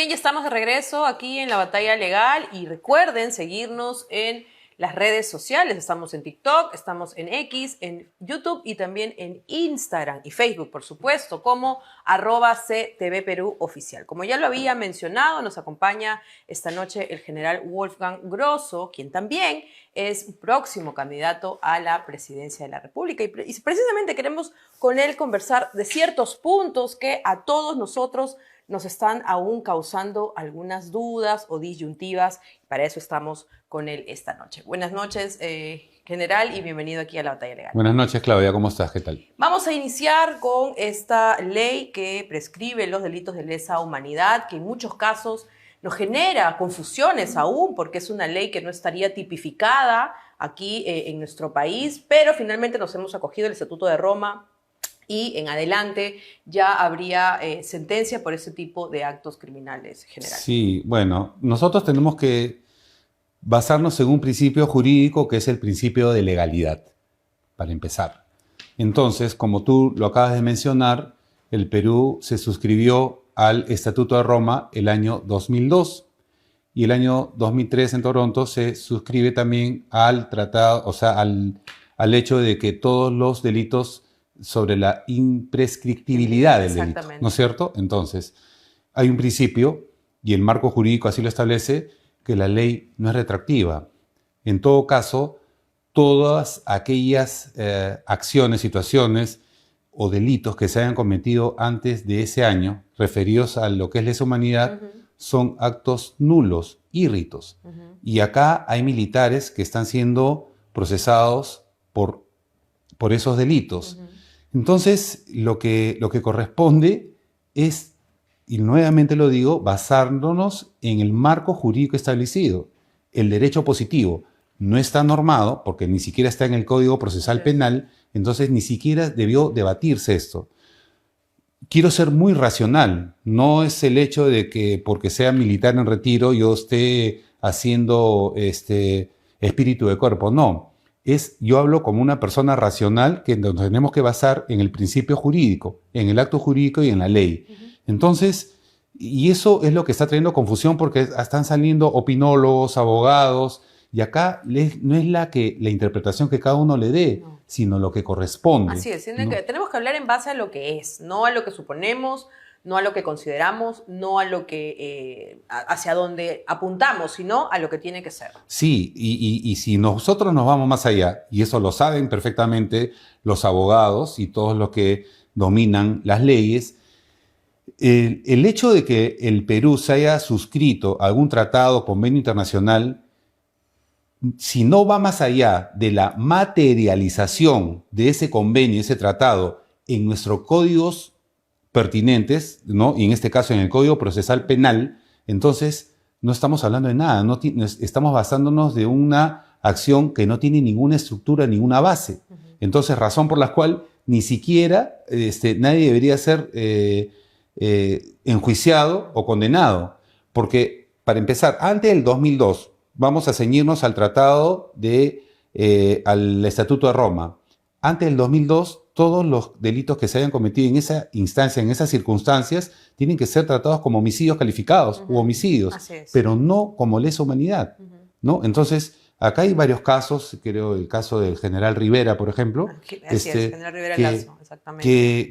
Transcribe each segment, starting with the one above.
bien, ya estamos de regreso aquí en La Batalla Legal y recuerden seguirnos en las redes sociales. Estamos en TikTok, estamos en X, en YouTube y también en Instagram y Facebook, por supuesto, como @CTV Perú Oficial. Como ya lo había mencionado, nos acompaña esta noche el general Wolfgang Grosso, quien también es próximo candidato a la presidencia de la República. Y precisamente queremos con él conversar de ciertos puntos que a todos nosotros nos están aún causando algunas dudas o disyuntivas. Para eso estamos con él esta noche. Buenas noches, general, y bienvenido aquí a La Batalla Legal. Buenas noches, Claudia. ¿Cómo estás? ¿Qué tal? Vamos a iniciar con esta ley que prescribe los delitos de lesa humanidad, que en muchos casos nos genera confusiones aún, porque es una ley que no estaría tipificada aquí en nuestro país, pero finalmente nos hemos acogido al Estatuto de Roma y en adelante ya habría sentencia por ese tipo de actos criminales, general. Sí, bueno, nosotros tenemos que basarnos en un principio jurídico que es el principio de legalidad, para empezar. Entonces, como tú lo acabas de mencionar, el Perú se suscribió al Estatuto de Roma el año 2002 y el año 2003 en Toronto se suscribe también al tratado, o sea, al hecho de que todos los delitos sobre la imprescriptibilidad del delito, ¿no es cierto? Entonces, hay un principio, y el marco jurídico así lo establece, que la ley no es retroactiva. En todo caso, todas aquellas acciones, situaciones o delitos que se hayan cometido antes de ese año, referidos a lo que es lesa humanidad, son actos nulos, írritos. Y acá hay militares que están siendo procesados por esos delitos. Entonces, lo que corresponde es, y nuevamente lo digo, basándonos en el marco jurídico establecido. El derecho positivo no está normado, porque ni siquiera está en el Código Procesal Penal, entonces ni siquiera debió debatirse esto. Quiero ser muy racional. No es el hecho de que porque sea militar en retiro yo esté haciendo espíritu de cuerpo. No. Yo hablo como una persona racional que nos tenemos que basar en el principio jurídico, en el acto jurídico y en la ley. Entonces, y eso es lo que está trayendo confusión porque están saliendo opinólogos, abogados, y acá no es la interpretación que cada uno le dé, sino lo que corresponde. Así es, tenemos que hablar en base a lo que es, no a lo que suponemos, no a lo que consideramos, no a lo que hacia dónde apuntamos, sino a lo que tiene que ser. Sí, y si nosotros nos vamos más allá, y eso lo saben perfectamente los abogados y todos los que dominan las leyes, el hecho de que el Perú se haya suscrito a algún tratado o convenio internacional, si no va más allá de la materialización de ese convenio, ese tratado, en nuestros códigos pertinentes, ¿no? Y en este caso en el Código Procesal Penal, entonces no estamos hablando de nada, estamos basándonos de una acción que no tiene ninguna estructura, ninguna base. Entonces, razón por la cual ni siquiera nadie debería ser enjuiciado o condenado. Porque, para empezar, antes del 2002, vamos a ceñirnos al tratado al Estatuto de Roma. Antes del 2002, todos los delitos que se hayan cometido en esa instancia, en esas circunstancias, tienen que ser tratados como homicidios calificados u homicidios, pero no como lesa humanidad, ¿no? Entonces, acá hay varios casos, creo el caso del general Rivera, por ejemplo. Así es, general Rivera Lazo, exactamente.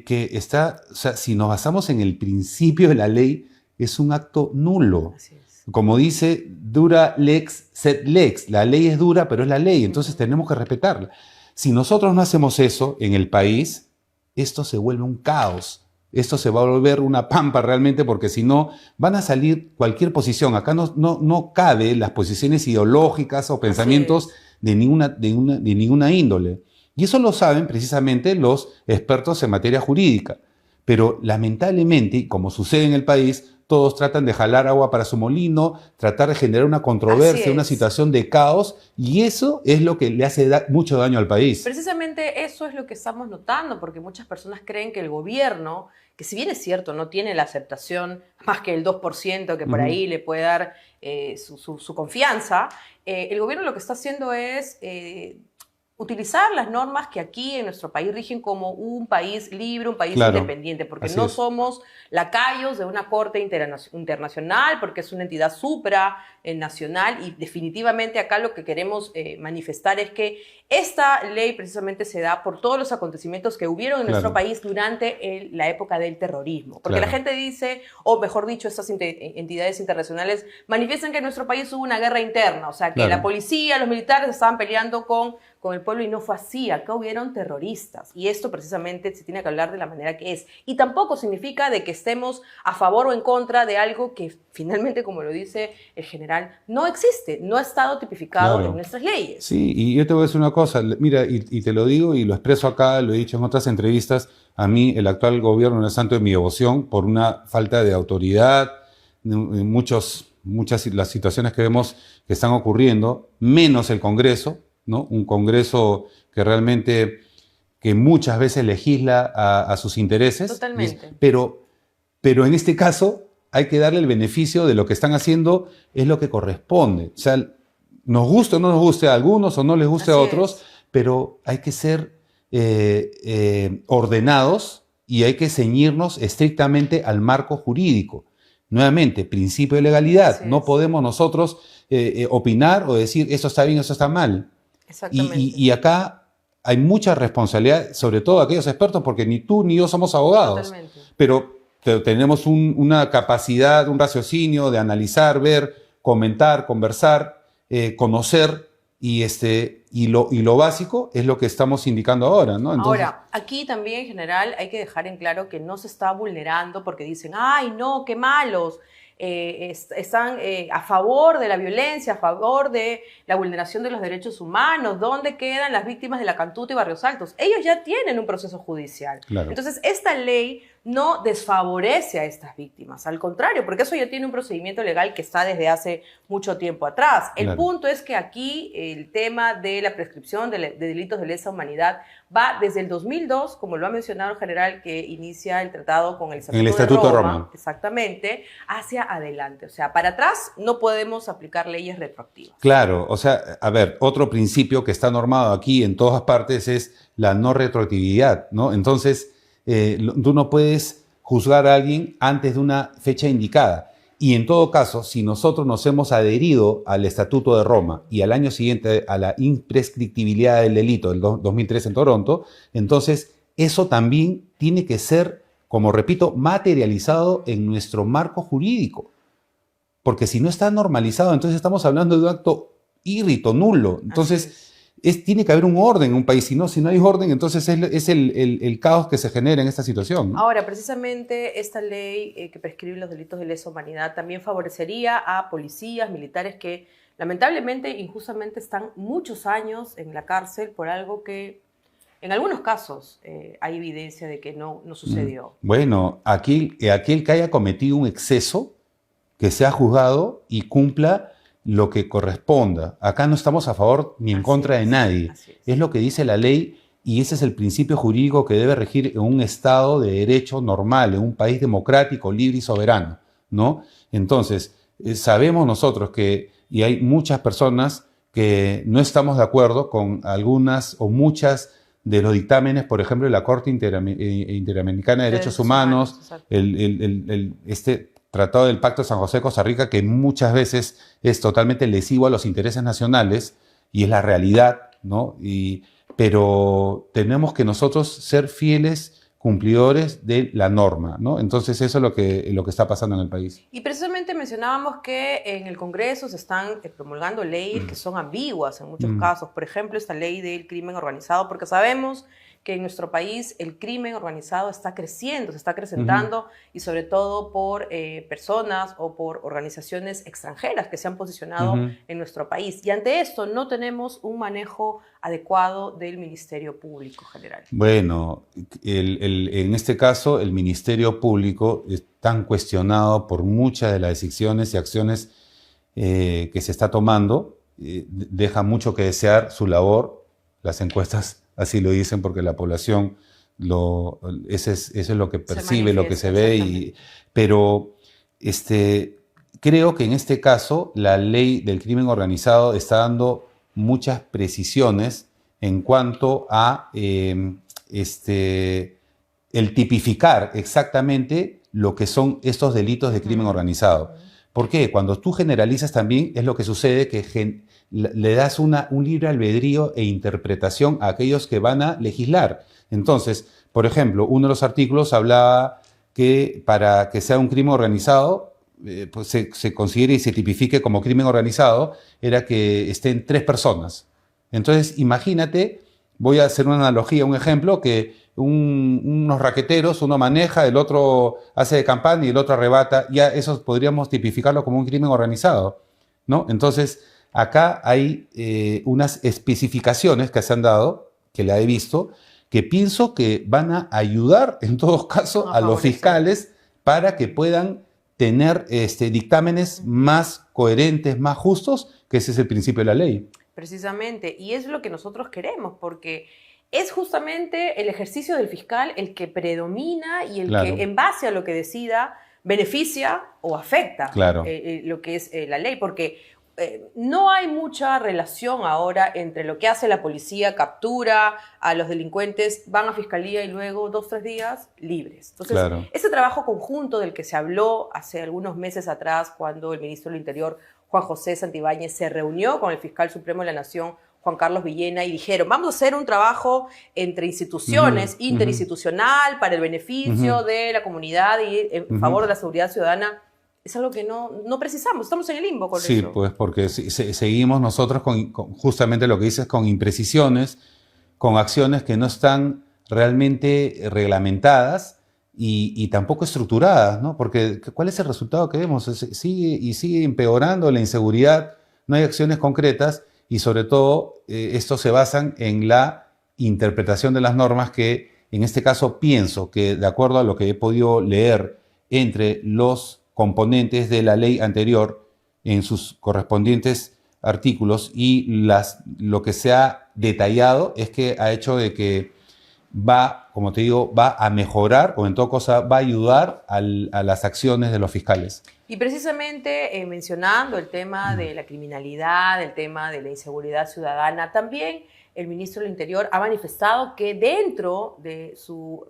Que está, o sea, si nos basamos en el principio de la ley, es un acto nulo. Así es. Como dice, dura lex sed lex, la ley es dura, pero es la ley, entonces tenemos que respetarla. Si nosotros no hacemos eso en el país, esto se vuelve un caos. Esto se va a volver una pampa realmente, porque si no, van a salir cualquier posición. Acá no cabe las posiciones ideológicas o pensamientos de ninguna índole. Y eso lo saben precisamente los expertos en materia jurídica. Pero lamentablemente, como sucede en el país, todos tratan de jalar agua para su molino, tratar de generar una controversia, una situación de caos, y eso es lo que le hace mucho daño al país. Precisamente eso es lo que estamos notando, porque muchas personas creen que el gobierno, que si bien es cierto, no tiene la aceptación más que el 2% que por ahí le puede dar su confianza, el gobierno lo que está haciendo es utilizar las normas que aquí en nuestro país rigen como un país libre, un país Claro, independiente, porque así no es. somos lacayos de una corte internacional, porque es una entidad supranacional y definitivamente acá lo que queremos manifestar es que esta ley precisamente se da por todos los acontecimientos que hubieron en nuestro Claro, país durante la época del terrorismo. Porque la claro. gente dice, o mejor dicho, estas entidades internacionales manifiestan que en nuestro país hubo una guerra interna, o sea, que la Claro. policía, los militares estaban peleando con el pueblo y no fue así. Acá hubieron terroristas y esto precisamente se tiene que hablar de la manera que es. Y tampoco significa de que estemos a favor o en contra de algo que finalmente, como lo dice el general, no existe, no ha estado tipificado Claro. en nuestras leyes. Sí, y yo te voy a decir una cosa, mira, y te lo digo y lo expreso acá, lo he dicho en otras entrevistas, a mí el actual gobierno no es santo de mi devoción por una falta de autoridad, en muchas las situaciones que vemos que están ocurriendo, menos el Congreso, ¿no? Un Congreso que realmente, que muchas veces legisla a sus intereses, Totalmente. pero en este caso hay que darle el beneficio de lo que están haciendo, es lo que corresponde. O sea, nos guste o no nos guste a algunos o no les guste a Así otros, es. pero hay que ser ordenados y hay que ceñirnos estrictamente al marco jurídico. Nuevamente, principio de legalidad. Así No es. podemos nosotros opinar o decir esto está bien, esto está mal. Exactamente. Y acá hay mucha responsabilidad, sobre todo aquellos expertos, porque ni tú ni yo somos abogados, Totalmente. pero tenemos una capacidad, un raciocinio de analizar, ver, comentar, conversar, conocer, y lo básico es lo que estamos indicando ahora, ¿no? Entonces, Ahora, aquí también en general hay que dejar en claro que no se está vulnerando porque dicen, ay, no, qué malos, están a favor de la violencia, a favor de la vulneración de los derechos humanos. ¿Dónde quedan las víctimas de la Cantuta y Barrios Altos? Ellos ya tienen un proceso judicial. claro. Entonces, esta ley no desfavorece a estas víctimas, al contrario, porque eso ya tiene un procedimiento legal que está desde hace mucho tiempo atrás. El Claro. punto es que aquí el tema de la prescripción de delitos de lesa humanidad va desde el 2002, como lo ha mencionado el general, que inicia el tratado con el Estatuto de Roma. exactamente, hacia adelante. O sea, para atrás no podemos aplicar leyes retroactivas. Claro, o sea, a ver, otro principio que está normado aquí en todas partes es la no retroactividad, ¿no? Entonces, tú no puedes juzgar a alguien antes de una fecha indicada. Y en todo caso, si nosotros nos hemos adherido al Estatuto de Roma y al año siguiente a la imprescriptibilidad del delito del 2003 en Toronto, entonces eso también tiene que ser, como repito, materializado en nuestro marco jurídico. Porque si no está normalizado, entonces estamos hablando de un acto írrito, nulo. Entonces, tiene que haber un orden en un país. Si no hay orden, entonces es el caos que se genera en esta situación, ¿no? Ahora, precisamente esta ley que prescribe los delitos de lesa humanidad también favorecería a policías, militares que lamentablemente, injustamente están muchos años en la cárcel por algo que en algunos casos hay evidencia de que no sucedió. Bueno, aquel que haya cometido un exceso, que sea juzgado y cumpla lo que corresponda. Acá no estamos a favor ni en contra de nadie. Es lo que dice la ley y ese es el principio jurídico que debe regir en un Estado de derecho normal, en un país democrático, libre y soberano, ¿no? Entonces, sabemos nosotros y hay muchas personas que no estamos de acuerdo con algunas o muchas de los dictámenes, por ejemplo, de la Corte Interamericana de Derechos Humanos, este Tratado del Pacto de San José de Costa Rica, que muchas veces es totalmente lesivo a los intereses nacionales, y es la realidad, ¿no? Pero tenemos que nosotros ser fieles cumplidores de la norma, ¿no? Entonces eso es lo que está pasando en el país. Y precisamente mencionábamos que en el Congreso se están promulgando leyes que son ambiguas en muchos casos. Por ejemplo, esta ley del crimen organizado, porque sabemos que en nuestro país el crimen organizado está creciendo, se está acrecentando y sobre todo por personas o por organizaciones extranjeras que se han posicionado en nuestro país. Y ante esto no tenemos un manejo adecuado del Ministerio Público General. Bueno, en este caso el Ministerio Público es tan cuestionado por muchas de las decisiones y acciones que se está tomando, deja mucho que desear su labor, las encuestas así lo dicen porque la población eso es lo que percibe, lo que se ve, pero creo que en este caso la ley del crimen organizado está dando muchas precisiones en cuanto a el tipificar exactamente lo que son estos delitos de crimen organizado. ¿Por qué? Cuando tú generalizas también es lo que sucede que le das un libre albedrío e interpretación a aquellos que van a legislar. Entonces, por ejemplo, uno de los artículos hablaba que para que sea un crimen organizado, pues se considere y se tipifique como crimen organizado, era que estén 3 personas. Entonces, imagínate, voy a hacer una analogía, un ejemplo, que unos raqueteros, uno maneja, el otro hace de campana y el otro arrebata, ya eso podríamos tipificarlo como un crimen organizado, ¿no? Entonces, acá hay unas especificaciones que se han dado, que la he visto, que pienso que van a ayudar, en todo caso, a los fiscales para que puedan tener dictámenes más coherentes, más justos, que ese es el principio de la ley. Precisamente, y es lo que nosotros queremos, porque es justamente el ejercicio del fiscal el que predomina y el que, en base a lo que decida, beneficia o afecta lo que es la ley, porque no hay mucha relación ahora entre lo que hace la policía, captura a los delincuentes, van a fiscalía y luego 2 o 3 días libres. Entonces, ese trabajo conjunto del que se habló hace algunos meses atrás, cuando el ministro del Interior, Juan José Santibáñez, se reunió con el fiscal supremo de la Nación, Juan Carlos Villena, y dijeron, vamos a hacer un trabajo entre instituciones, interinstitucional, para el beneficio de la comunidad y en favor de la seguridad ciudadana. Es algo que no precisamos, estamos en el limbo con eso. Sí, pues porque seguimos nosotros con justamente lo que dices, con imprecisiones, con acciones que no están realmente reglamentadas y tampoco estructuradas, ¿no? Porque ¿cuál es el resultado que vemos? Sigue empeorando la inseguridad, no hay acciones concretas y sobre todo esto se basan en la interpretación de las normas que en este caso pienso que de acuerdo a lo que he podido leer entre los componentes de la ley anterior en sus correspondientes artículos y lo que se ha detallado es que ha hecho de que va, como te digo, va a mejorar o en todo cosa va a ayudar a las acciones de los fiscales. Y precisamente mencionando el tema de la criminalidad, el tema de la inseguridad ciudadana, también el ministro del Interior ha manifestado que dentro de su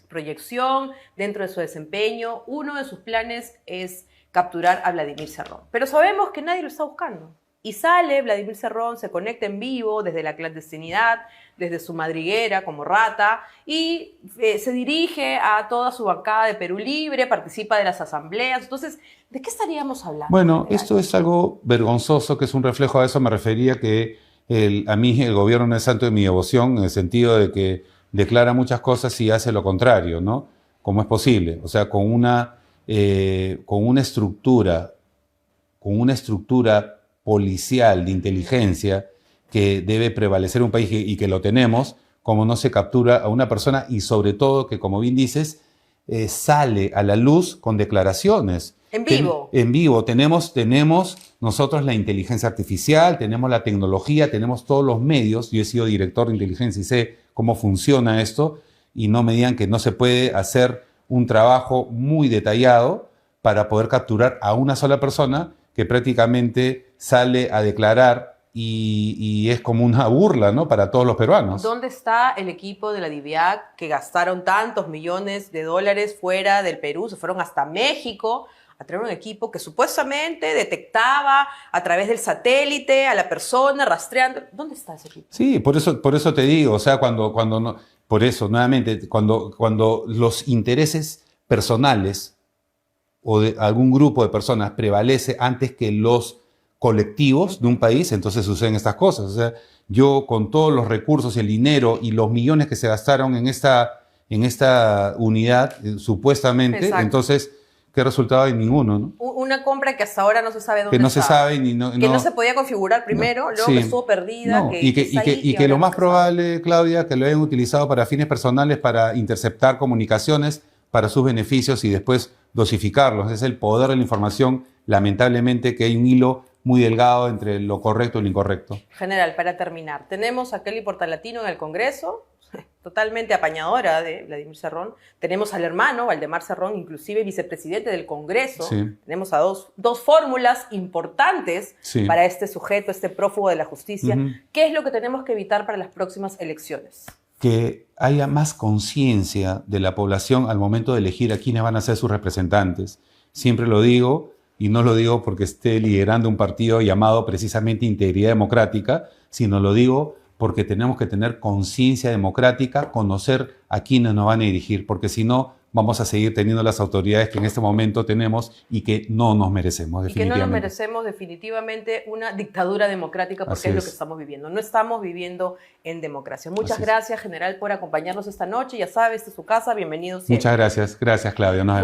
proyección, dentro de su desempeño, uno de sus planes es capturar a Vladimir Cerrón. Pero sabemos que nadie lo está buscando. Y sale Vladimir Cerrón, se conecta en vivo desde la clandestinidad, desde su madriguera como rata, y se dirige a toda su bancada de Perú Libre, participa de las asambleas. Entonces, ¿de qué estaríamos hablando? Bueno, esto es algo vergonzoso, que es un reflejo, a eso me refería, que a mí el gobierno no es santo de mi devoción, en el sentido de que declara muchas cosas y hace lo contrario, ¿no? ¿Cómo es posible? O sea, con una estructura policial de inteligencia que debe prevalecer en un país y que lo tenemos, como no se captura a una persona y sobre todo que, como bien dices, sale a la luz con declaraciones. En vivo. En vivo. Tenemos nosotros la inteligencia artificial, tenemos la tecnología, tenemos todos los medios. Yo he sido director de inteligencia y sé cómo funciona esto y no me digan que no se puede hacer un trabajo muy detallado para poder capturar a una sola persona que prácticamente sale a declarar y es como una burla, ¿no?, para todos los peruanos. ¿Dónde está el equipo de la DIVIAC que gastaron tantos millones de dólares fuera del Perú? Se fueron hasta México a traer un equipo que supuestamente detectaba a través del satélite a la persona rastreando. ¿Dónde está ese equipo? Sí, por eso te digo, o sea, por eso, nuevamente, cuando los intereses personales o de algún grupo de personas prevalece antes que los colectivos de un país, entonces suceden estas cosas. O sea, yo con todos los recursos y el dinero y los millones que se gastaron en esta unidad, supuestamente, exacto. Entonces, ¿qué resultado hay? Ninguno, ¿no? Una compra que hasta ahora no se sabe dónde que no está. Se sabe ni que no se podía configurar primero, luego sí. que estuvo perdida. No, y que lo más probable, Claudia, que lo hayan utilizado para fines personales, para interceptar comunicaciones para sus beneficios y después dosificarlos. Es el poder de la información, lamentablemente, que hay un hilo muy delgado entre lo correcto y lo incorrecto. General, para terminar, tenemos a Kelly Portalatino en el Congreso, totalmente apañadora de Vladimir Cerrón. Tenemos al hermano, Valdemar Cerrón, inclusive vicepresidente del Congreso. Sí. Tenemos a dos fórmulas importantes Sí. para este sujeto, este prófugo de la justicia. Ujú. ¿Qué es lo que tenemos que evitar para las próximas elecciones? Que haya más conciencia de la población al momento de elegir a quiénes van a ser sus representantes. Siempre lo digo, y no lo digo porque esté liderando un partido llamado precisamente Integridad Democrática, sino lo digo porque tenemos que tener conciencia democrática, conocer a quiénes nos van a dirigir, porque si no, vamos a seguir teniendo las autoridades que en este momento tenemos y que no nos merecemos, Y que no definitivamente. nos merecemos definitivamente una dictadura democrática, porque Así es lo es. que estamos viviendo. No estamos viviendo en democracia. Muchas Así es. gracias, general, por acompañarnos esta noche. Ya sabes, esta es su casa. Bienvenido siempre. Muchas gracias. Gracias, Claudio. Nos vemos.